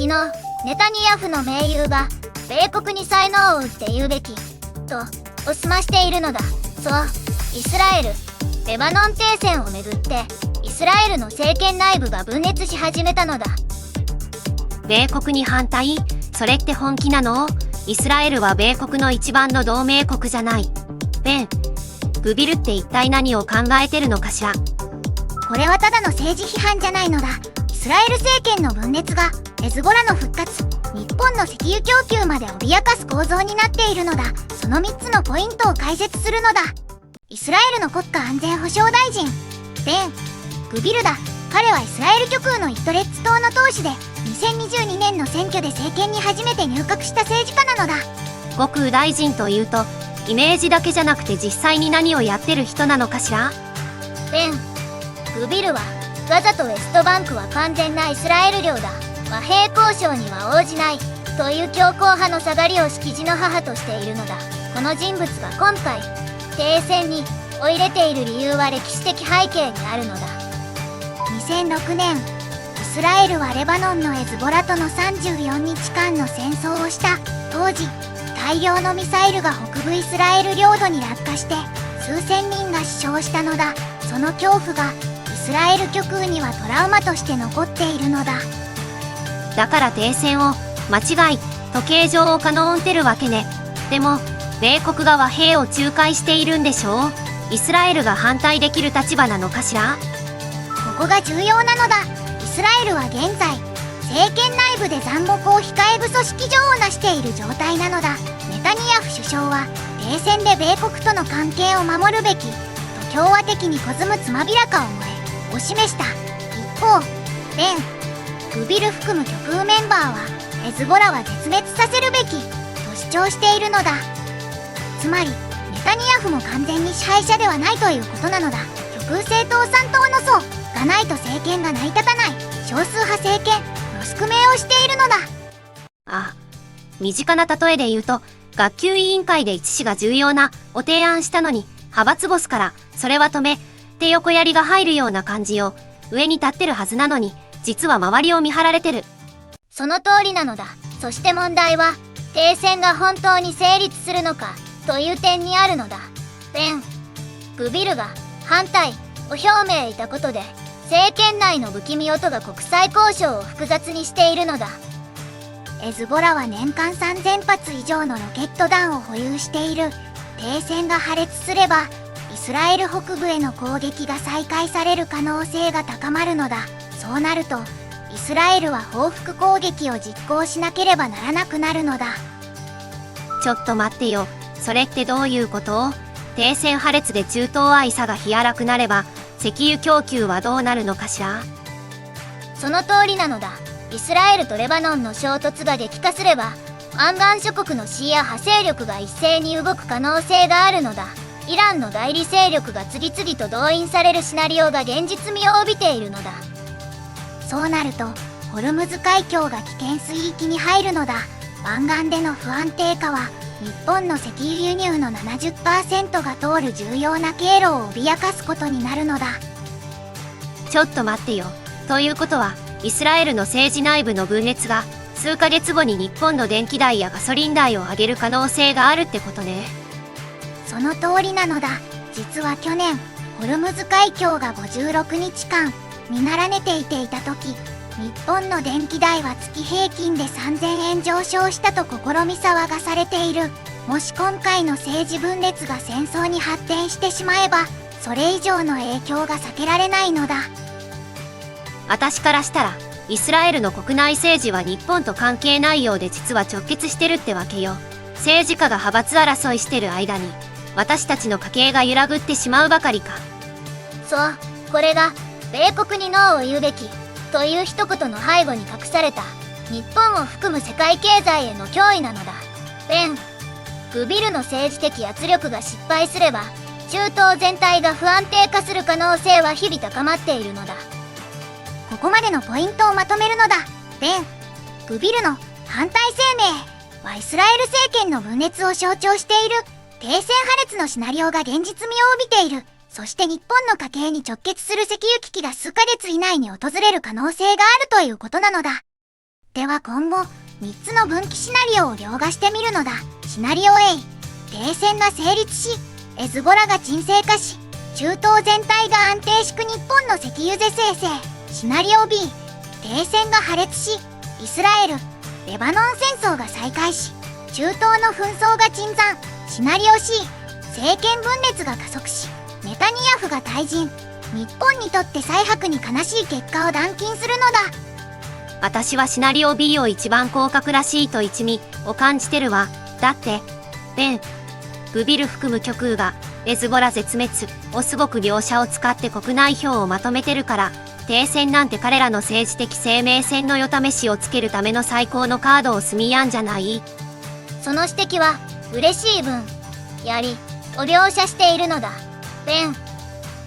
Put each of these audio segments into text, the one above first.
昨日ネタニヤフの盟友が米国に才能を売って言うべきとを済ましているのだ。そう、イスラエル・レバノン停戦をめぐってイスラエルの政権内部が分裂し始めたのだ。米国に反対？それって本気なの？イスラエルは米国の一番の同盟国じゃない。ベン・グビルって一体何を考えてるのかしら。これはただの政治批判じゃないのだ。イスラエル政権の分裂がヘズボラの復活、日本の石油供給まで脅かす構造になっているのだ。その3つのポイントを解説するのだ。イスラエルの国家安全保障大臣ベン・グビルだ。彼はイスラエル極右のイットレッツ党の党首で2022年の選挙で政権に初めて入閣した政治家なのだ。極右大臣というとイメージだけじゃなくて実際に何をやってる人なのかしら。ベン・グビルはガザとウェストバンクは完全なイスラエル領だ、和平交渉には応じないという強硬派の下がりを敷地の母としているのだ。この人物が今回停戦にを入れている理由は歴史的背景にあるのだ。2006年イスラエルはレバノンのヘズボラとの34日間の戦争をした。当時大量のミサイルが北部イスラエル領土に落下して数千人が死傷したのだ。その恐怖がイスラエル極右にはトラウマとして残っているのだ。だから停戦を間違い時計上を可能んてるわけね。でも米国が和平を仲介しているんでしょう。イスラエルが反対できる立場なのかしら。ここが重要なのだ。イスラエルは現在政権内部で残酷を控え部組織上を成している状態なのだ。ネタニヤフ首相は停戦で米国との関係を守るべきと共和的にこずむつまびらか思いを示した。一方ベン・グビル含む極右メンバーはヘズボラは絶滅させるべきと主張しているのだ。つまりネタニヤフも完全に支配者ではないということなのだ。極右政党3党の層がないと政権が成り立たない少数派政権の宿命をしているのだ。あ、身近な例えで言うと学級委員会で一氏が重要なを提案したのに派閥ボスからそれは止めて横やりが入るような感じよ。上に立ってるはずなのに実は周りを見張られてる。その通りなのだ。そして問題は停戦が本当に成立するのかという点にあるのだ。ベン・グビルが反対を表明いたことで政権内の不気味音が国際交渉を複雑にしているのだ。ヘズボラは年間3000発以上のロケット弾を保有している。停戦が破裂すればイスラエル北部への攻撃が再開される可能性が高まるのだ。そうなるとイスラエルは報復攻撃を実行しなければならなくなるのだ。ちょっと待ってよ。それってどういうこと？停戦破裂で中東アイサが冷やらくなれば石油供給はどうなるのかしら。その通りなのだ。イスラエルとレバノンの衝突が激化すれば湾岸諸国のシーア派勢力が一斉に動く可能性があるのだ。イランの代理勢力が次々と動員されるシナリオが現実味を帯びているのだ。そうなるとホルムズ海峡が危険水域に入るのだ。湾岸での不安定化は日本の石油輸入の 70% が通る重要な経路を脅かすことになるのだ。ちょっと待ってよ。ということはイスラエルの政治内部の分裂が数ヶ月後に日本の電気代やガソリン代を上げる可能性があるってことね。その通りなのだ。実は去年ホルムズ海峡が56日間見習ねていた時、日本の電気代は月平均で3000円上昇したと試み騒がされている。もし今回の政治分裂が戦争に発展してしまえばそれ以上の影響が避けられないのだ。私からしたらイスラエルの国内政治は日本と関係ないようで実は直結してるってわけよ。政治家が派閥争いしてる間に私たちの家計が揺らぐってしまうばかりか。そう、これが米国にノーを言うべきという一言の背後に隠された日本を含む世界経済への脅威なのだ。ベン・グビルの政治的圧力が失敗すれば中東全体が不安定化する可能性は日々高まっているのだ。ここまでのポイントをまとめるのだ。ベン・グビルの反対声明はイスラエル政権の分裂を象徴している。停戦破裂のシナリオが現実味を帯びている。そして日本の家計に直結する石油危機が数ヶ月以内に訪れる可能性があるということなのだ。では今後3つの分岐シナリオを凌駕してみるのだ。シナリオ A、 停戦が成立しエズボラが沈静化し中東全体が安定しく日本の石油税制制。シナリオ B、 停戦が破裂しイスラエル・レバノン戦争が再開し中東の紛争が鎮座。シナリオ C、 政権分裂が加速しネタニヤフが退陣。日本にとって最悪に悲しい結果を断金するのだ。私はシナリオ B を一番広角らしいと一味を感じてるわ。だってベン・グビル含む極右がエズボラ絶滅をすごく描写を使って国内票をまとめてるから、停戦なんて彼らの政治的生命線の夜試しをつけるための最高のカードを積みやんじゃない？その指摘は嬉しい分やりを描写しているのだ。ベン・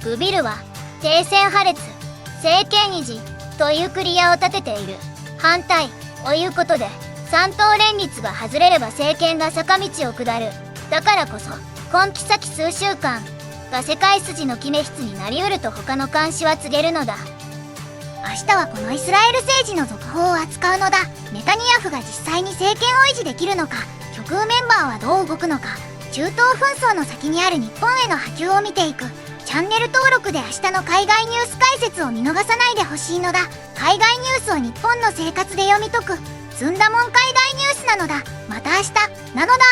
グビルは停戦破裂、政権維持というクリアを立てている。反対をいうことで三党連立が外れれば政権が坂道を下る。だからこそ今期先数週間が世界筋の決め筆になりうると他の監視は告げるのだ。明日はこのイスラエル政治の続報を扱うのだ。ネタニヤフが実際に政権を維持できるのか、極右メンバーはどう動くのか、中東紛争の先にある日本への波及を見ていく。チャンネル登録で明日の海外ニュース解説を見逃さないでほしいのだ。海外ニュースを日本の生活で読み解くずんだもん海外ニュースなのだ。また明日なのだ。